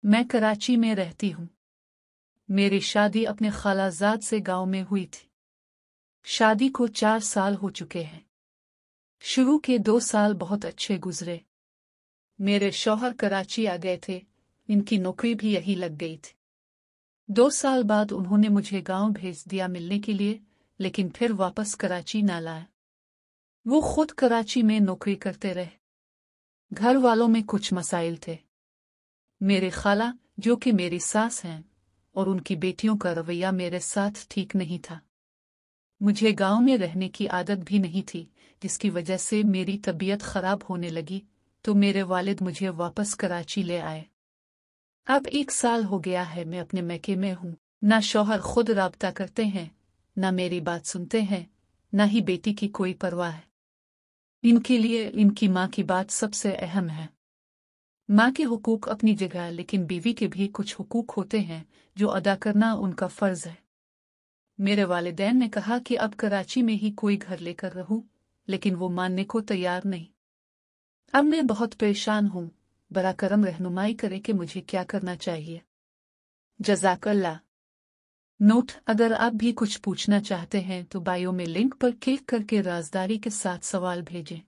मैं कराची में रहती हूँ। मेरी शादी अपने खालाजाद से गांव में हुई थी। शादी को 4 साल हो चुके हैं। शुरू के 2 साल बहुत अच्छे गुजरे। मेरे शौहर कराची आ गए थे, इनकी नौकरी भी यही लग गई थी। 2 साल बाद उन्होंने मुझे गांव भेज दिया मिलने के लिए, लेकिन फिर वापस कराची ना लाया। वो खुद कराची में नौकरी करते रहे। घर वालों में कुछ मसाइल थे। मेरे खाला, जो कि मेरी सास हैं, और उनकी बेटियों का रवैया मेरे साथ ठीक नहीं था। मुझे गांव में रहने की आदत भी नहीं थी, जिसकी वजह से मेरी तबीयत खराब होने लगी, तो मेरे वालिद मुझे वापस कराची ले आए। अब 1 साल हो गया है मैं अपने मैके में हूँ। ना शौहर खुद राब्ता करते हैं, ना मेरी बात सुनते हैं, ना ही बेटी की कोई परवाह है। इनके लिए इनकी माँ की बात सबसे अहम है। माँ के हुकूक अपनी जगह, लेकिन बीवी के भी कुछ हुकूक होते हैं जो अदा करना उनका फर्ज है। मेरे वालिदैन ने कहा कि अब कराची में ही कोई घर लेकर रहूं, लेकिन वो मानने को तैयार नहीं। अब मैं बहुत परेशान हूँ। बरा करम रहनुमाई करें कि मुझे क्या करना चाहिए। जज़ाकल्लाह। नोट: अगर आप भी कुछ पूछना चाहते हैं तो बायो में लिंक पर क्लिक करके राजदारी के साथ सवाल भेजें।